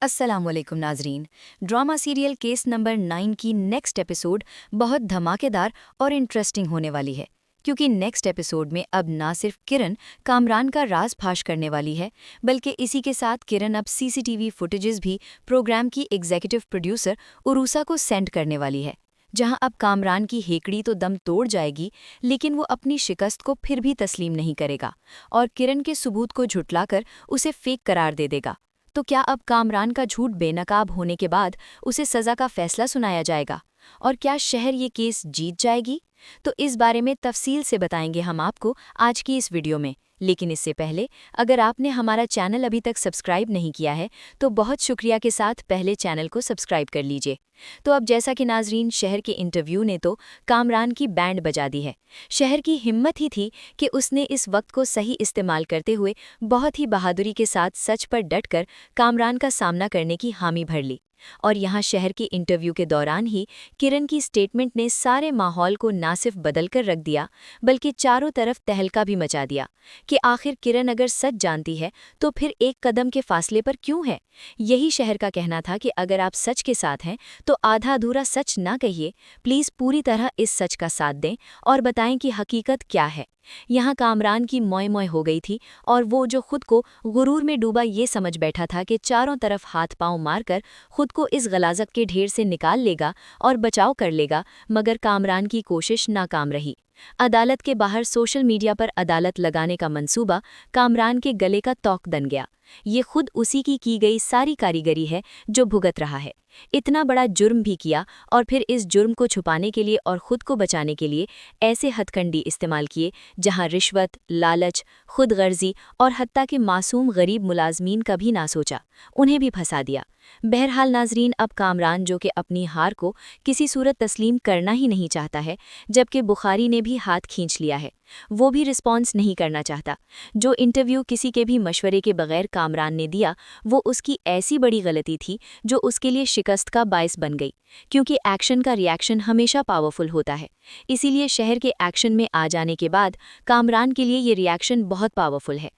अस्सलामुअलैकुम नाजरीन। Drama serial case number 9 की नेक्स्ट एपिसोड बहुत धमाकेदार और इंटरेस्टिंग होने वाली है, क्योंकि नेक्स्ट एपिसोड में अब ना सिर्फ किरण कामरान का राज फाश करने वाली है, बल्कि इसी के साथ किरण अब सीसीटीवी फुटेजेस भी प्रोग्राम की एग्जीक्यूटिव प्रोड्यूसर उरूसा को सेंड करने वाली है, जहां अब कामरान की हेकड़ी तो दम तोड़ जाएगी, लेकिन वो अपनी शिकस्त को फिर भी तस्लीम नहीं करेगा और किरण के सबूत को झुटलाकर उसे फेक करार दे देगा। तो क्या अब कामरान का झूठ बेनकाब होने के बाद उसे सजा का फैसला सुनाया जाएगा? और क्या शहर ये केस जीत जाएगी? तो इस बारे में तफसील से बताएंगे हम आपको आज की इस वीडियो में। लेकिन इससे पहले, अगर आपने हमारा चैनल अभी तक सब्सक्राइब नहीं किया है तो बहुत शुक्रिया के साथ पहले चैनल को सब्सक्राइब कर लीजिए। तो अब जैसा कि नाजरीन, शहर के इंटरव्यू ने तो कामरान की बैंड बजा दी है। शहर की हिम्मत ही थी कि उसने इस वक्त को सही इस्तेमाल करते हुए बहुत ही बहादुरी के साथ सच पर डटकर कामरान का सामना करने की हामी भर ली। और यहाँ शहर के इंटरव्यू के दौरान ही किरण की स्टेटमेंट ने सारे माहौल को ना सिर्फ बदल कर रख दिया, बल्कि चारों तरफ तहलका भी मचा दिया कि आखिर किरण अगर सच जानती है तो फिर एक कदम के फासले पर क्यों है। यही शहर का कहना था कि अगर आप सच के साथ हैं तो आधा अधूरा सच ना कहिए, प्लीज़ पूरी तरह इस सच का साथ दें और बताएं कि हकीकत क्या है। यहाँ कामरान की मोय मोय हो गई थी और वो जो खुद को गुरूर में डूबा ये समझ बैठा था कि चारों तरफ हाथ पांव मारकर खुद को इस गलाजत के ढेर से निकाल लेगा और बचाव कर लेगा, मगर कामरान की कोशिश नाकाम रही। अदालत के बाहर सोशल मीडिया पर अदालत लगाने का मंसूबा कामरान के गले का तौक बन गया। ये खुद उसी की गई सारी कारीगरी है जो भुगत रहा है। इतना बड़ा जुर्म भी किया और फिर इस जुर्म को छुपाने के लिए और खुद को बचाने के लिए ऐसे हथकंडी इस्तेमाल किए जहां रिश्वत, लालच, खुदगर्जी और हत्ता के मासूम गरीब मुलाजमीन का भी ना सोचा, उन्हें भी फंसा दिया। बहरहाल नाजरीन, अब कामरान जो कि अपनी हार को किसी सूरत तस्लीम करना ही नहीं चाहता है, जबकि बुखारी ने भी हाथ खींच लिया है, वो भी रिस्पॉन्स नहीं करना चाहता। जो इंटरव्यू किसी के भी मशवरे के बगैर कामरान ने दिया, वो उसकी ऐसी बड़ी गलती थी जो उसके लिए शिकस्त का बायस बन गई, क्योंकि एक्शन का रिएक्शन हमेशा पावरफुल होता है। इसीलिए शहर के एक्शन में आ जाने के बाद कामरान के लिए ये रिएक्शन बहुत पावरफुल है।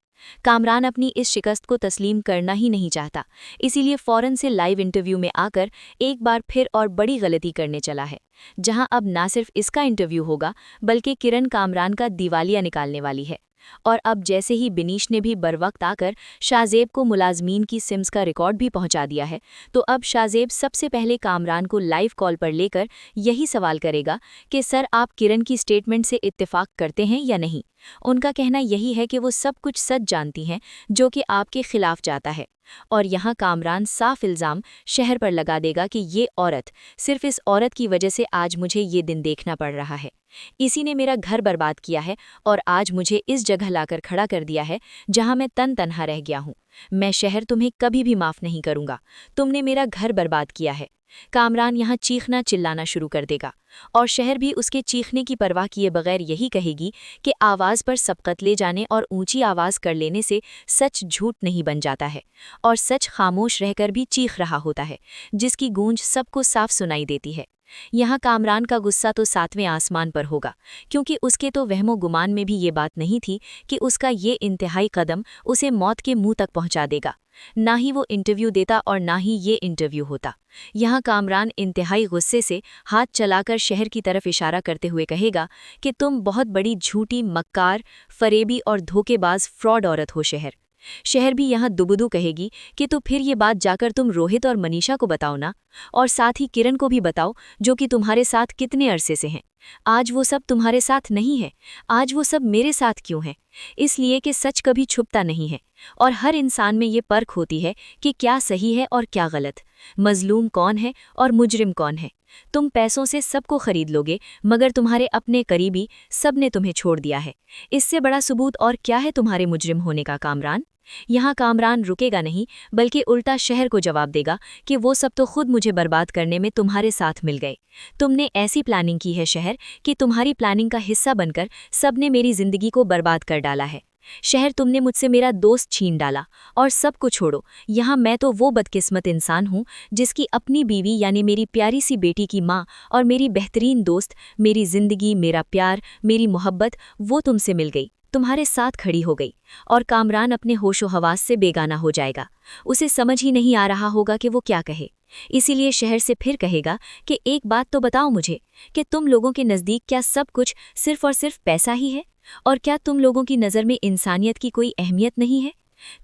कामरान अपनी इस शिकस्त को तस्लीम करना ही नहीं चाहता, इसीलिए फ़ौरन से लाइव इंटरव्यू में आकर एक बार फिर और बड़ी गलती करने चला है, जहां अब ना सिर्फ इसका इंटरव्यू होगा बल्कि किरण कामरान का दिवालिया निकालने वाली है। और अब जैसे ही बिनीश ने भी बरवक्त आकर शाहजेब को मुलाजमीन की सिम्स का रिकॉर्ड भी पहुंचा दिया है, तो अब शाहजेब सबसे पहले कामरान को लाइव कॉल पर लेकर यही सवाल करेगा कि सर, आप किरण की स्टेटमेंट से इत्तेफाक करते हैं या नहीं। उनका कहना यही है कि वो सब कुछ सच जानती हैं जो कि आपके खिलाफ जाता है। और यहाँ कामरान साफ इल्ज़ाम शहर पर लगा देगा कि ये औरत, सिर्फ इस औरत की वजह से आज मुझे ये दिन देखना पड़ रहा है। इसी ने मेरा घर बर्बाद किया है और आज मुझे इस जगह लाकर खड़ा कर दिया है जहाँ मैं तन्हा रह गया हूँ। मैं शहर तुम्हें कभी भी माफ़ नहीं करूँगा, तुमने मेरा घर बर्बाद किया है। कामरान यहाँ चीखना चिल्लाना शुरू कर देगा और शहर भी उसके चीखने की परवाह किए बगैर यही कहेगी कि आवाज़ पर सबकत ले जाने और ऊंची आवाज़ कर लेने से सच झूठ नहीं बन जाता है, और सच खामोश रहकर भी चीख रहा होता है, जिसकी गूंज सबको साफ सुनाई देती है। यहाँ कामरान का गुस्सा तो 7वें आसमान पर होगा, क्योंकि उसके तो वहमो गुमान में भी ये बात नहीं थी कि उसका ये इंतहाई कदम उसे मौत के मुंह तक पहुंचा देगा। ना ही वो इंटरव्यू देता और ना ही ये इंटरव्यू होता। यहाँ कामरान इंतहाई गुस्से से हाथ चलाकर शहर की तरफ इशारा करते हुए कहेगा कि तुम बहुत बड़ी झूठी, मक्कार, फरेबी और धोखेबाज फ्रॉड औरत हो शहर। शहर भी यहाँ दुबुदू कहेगी कि तो फिर ये बात जाकर तुम रोहित और मनीषा को बताओ ना, और साथ ही किरण को भी बताओ जो कि तुम्हारे साथ कितने अरसे से हैं। आज वो सब तुम्हारे साथ नहीं है, आज वो सब मेरे साथ क्यों है? इसलिए कि सच कभी छुपता नहीं है और हर इंसान में ये परख होती है कि क्या सही है और क्या गलत, मजलूम कौन है और मुजरिम कौन है। तुम पैसों से सबको खरीद लोगे, मगर तुम्हारे अपने करीबी सब ने तुम्हें छोड़ दिया है। इससे बड़ा सबूत और क्या है तुम्हारे मुजरिम होने का कामरान? यहाँ कामरान रुकेगा नहीं, बल्कि उल्टा शहर को जवाब देगा कि वो सब तो खुद मुझे बर्बाद करने में तुम्हारे साथ मिल गए। तुमने ऐसी प्लानिंग की है शहर कि तुम्हारी प्लानिंग का हिस्सा बनकर सबने मेरी जिंदगी को बर्बाद कर डाला है। शहर, तुमने मुझसे मेरा दोस्त छीन डाला, और सबको छोड़ो, यहाँ मैं तो वो बदकिस्मत इंसान हूँ जिसकी अपनी बीवी यानी मेरी प्यारी सी बेटी की माँ और मेरी बेहतरीन दोस्त, मेरी जिंदगी, मेरा प्यार, मेरी मोहब्बत, वो तुमसे मिल गई। तुम्हारे साथ खड़ी हो गई और कामरान अपने होशो हवास से बेगाना हो जाएगा। उसे समझ ही नहीं आ रहा होगा कि वो क्या कहे। इसीलिए शहर से फिर कहेगा कि एक बात तो बताओ मुझे कि तुम लोगों के नज़दीक क्या सब कुछ सिर्फ और सिर्फ पैसा ही है, और क्या तुम लोगों की नज़र में इंसानियत की कोई अहमियत नहीं है।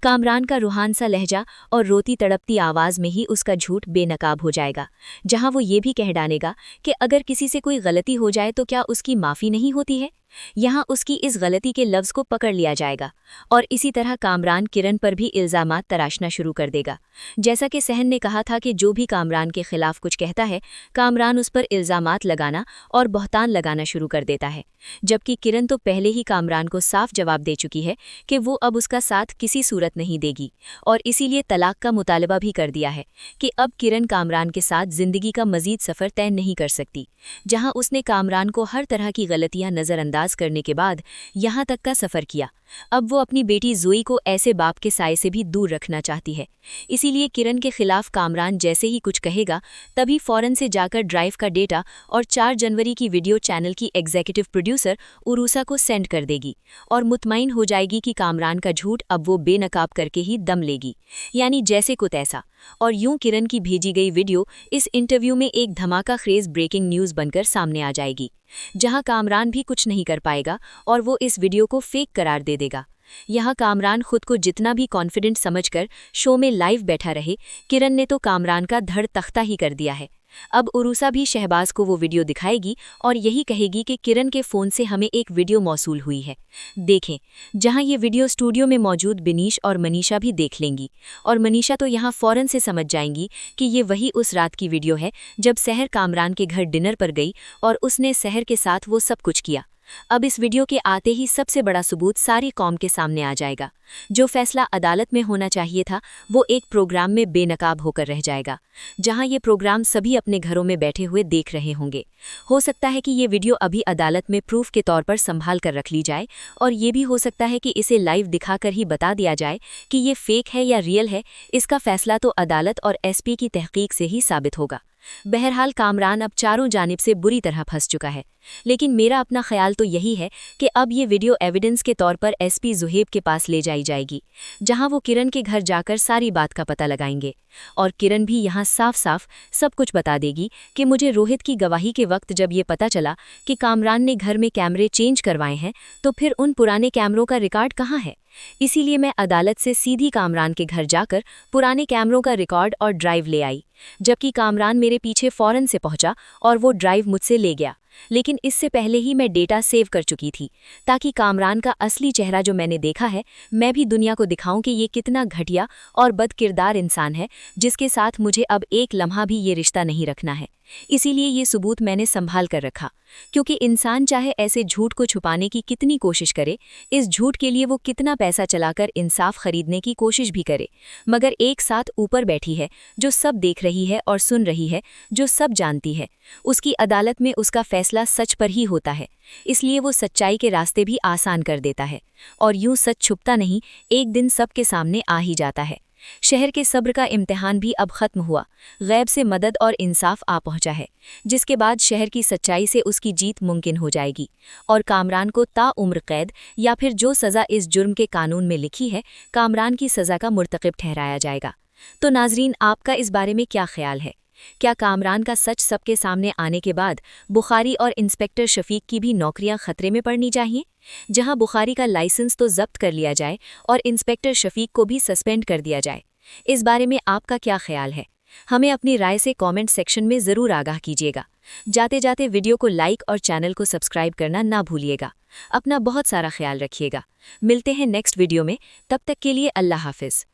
कामरान का रूहान सा लहजा और रोती तड़पती आवाज़ में ही उसका झूठ बेनकाब हो जाएगा, जहां वो ये भी कह डालेगा कि अगर किसी से कोई गलती हो जाए तो क्या उसकी माफ़ी नहीं होती है। यहाँ उसकी इस गलती के लफ्ज़ को पकड़ लिया जाएगा और इसी तरह कामरान किरण पर भी इल्ज़ामात तराशना शुरू कर देगा। जैसा कि सहन ने कहा था कि जो भी कामरान के खिलाफ कुछ कहता है, कामरान उस पर इल्ज़ामात लगाना और बहतान लगाना शुरू कर देता है, जबकि किरण तो पहले ही कामरान को साफ जवाब दे चुकी है कि वो अब उसका साथ किसी सूरत नहीं देगी और इसीलिए तलाक का मुतालबा भी कर दिया है कि अब किरण कामरान के साथ ज़िंदगी का मज़ीद सफ़र तय नहीं कर सकती। जहां उसने कामरान को हर तरह की गलतियां नज़रअंदाज करने के बाद यहां तक का सफ़र किया, अब वो अपनी बेटी जोई को ऐसे बाप के साए से भी दूर रखना चाहती है। इसीलिए किरण के खिलाफ कामरान जैसे ही कुछ कहेगा, तभी फ़ौरन से जाकर ड्राइव का डेटा और 4 जनवरी की वीडियो चैनल की एग्जीक्यूटिव प्रोड्यूसर उरूसा को सेंड कर देगी और मुतमईन हो जाएगी कि कामरान का झूठ अब वो बेनकाब करके ही दम लेगी, यानी जैसे को तैसा। और यूं किरण की भेजी गई वीडियो इस इंटरव्यू में एक धमाका खेज ब्रेकिंग न्यूज़ बनकर सामने आ जाएगी, जहां कामरान भी कुछ नहीं कर पाएगा और वो इस वीडियो को फेक करार दे देगा। यहाँ कामरान खुद को जितना भी कॉन्फिडेंट समझकर शो में लाइव बैठा रहे, किरण ने तो कामरान का धड़ तख्ता ही कर दिया है। अब उरूसा भी शहबाज को वो वीडियो दिखाएगी और यही कहेगी कि किरण के फ़ोन से हमें एक वीडियो मौसूल हुई है, देखें। जहां ये वीडियो स्टूडियो में मौजूद बिनीश और मनीषा भी देख लेंगी और मनीषा तो यहाँ फ़ौरन से समझ जाएंगी कि ये वही उस रात की वीडियो है जब सहर कामरान के घर डिनर पर गई और उसने सहर के साथ वो सब कुछ किया। अब इस वीडियो के आते ही सबसे बड़ा सबूत सारी कौम के सामने आ जाएगा। जो फैसला अदालत में होना चाहिए था, वो एक प्रोग्राम में बेनकाब होकर रह जाएगा, जहां ये प्रोग्राम सभी अपने घरों में बैठे हुए देख रहे होंगे। हो सकता है कि ये वीडियो अभी अदालत में प्रूफ के तौर पर संभाल कर रख ली जाए, और ये भी हो सकता है कि इसे लाइव दिखाकर ही बता दिया जाए कि ये फेक है या रियल है। इसका फैसला तो अदालत और एसपी की तहकीक से ही साबित होगा। बहरहाल कामरान अब चारों जानिब से बुरी तरह फंस चुका है, लेकिन मेरा अपना ख्याल तो यही है कि अब ये वीडियो एविडेंस के तौर पर एसपी जुहेब के पास ले जाई जाएगी, जहां वो किरण के घर जाकर सारी बात का पता लगाएंगे और किरण भी यहां साफ साफ सब कुछ बता देगी कि मुझे रोहित की गवाही के वक्त जब ये पता चला कि कामरान ने घर में कैमरे चेंज करवाए हैं, तो फिर उन पुराने कैमरों का रिकॉर्ड कहाँ है। इसीलिए मैं अदालत से सीधी कामरान के घर जाकर पुराने कैमरों का रिकॉर्ड और ड्राइव ले आई, जबकि कामरान मेरे पीछे फ़ौरन से पहुंचा और वो ड्राइव मुझसे ले गया। लेकिन इससे पहले ही मैं डेटा सेव कर चुकी थी, ताकि कामरान का असली चेहरा जो मैंने देखा है, मैं भी दुनिया को दिखाऊं कि ये कितना घटिया और बदकिरदार इंसान है, जिसके साथ मुझे अब एक लम्हा भी ये रिश्ता नहीं रखना है। इसीलिए ये सबूत मैंने संभाल कर रखा, क्योंकि इंसान चाहे ऐसे झूठ को छुपाने की कितनी कोशिश करे, इस झूठ के लिए वो कितना पैसा चलाकर इंसाफ खरीदने की कोशिश भी करे, मगर एक साथ ऊपर बैठी है जो सब देख रही है और सुन रही है, जो सब जानती है, उसकी अदालत में उसका फैसला सच पर ही होता है। इसलिए वो सच्चाई के रास्ते भी आसान कर देता है और यूं सच छुपता नहीं, एक दिन सबके सामने आ ही जाता है। शहर के सब्र का इम्तिहान भी अब खत्म हुआ, गैब से मदद और इंसाफ आ पहुंचा है, जिसके बाद शहर की सच्चाई से उसकी जीत मुमकिन हो जाएगी और कामरान को ताउम्र कैद या फिर जो सज़ा इस जुर्म के कानून में लिखी है, कामरान की सज़ा का मुर्तकिब ठहराया जाएगा। तो नाजरीन, आपका इस बारे में क्या ख्याल है? क्या कामरान का सच सबके सामने आने के बाद बुखारी और इंस्पेक्टर शफीक की भी नौकरियां खतरे में पड़नी चाहिए, जहां बुखारी का लाइसेंस तो जब्त कर लिया जाए और इंस्पेक्टर शफीक को भी सस्पेंड कर दिया जाए? इस बारे में आपका क्या ख्याल है? हमें अपनी राय से कमेंट सेक्शन में ज़रूर आगाह कीजिएगा। जाते जाते वीडियो को लाइक और चैनल को सब्सक्राइब करना ना भूलिएगा। अपना बहुत सारा ख्याल रखिएगा। मिलते हैं नेक्स्ट वीडियो में, तब तक के लिए अल्लाह हाफिज़।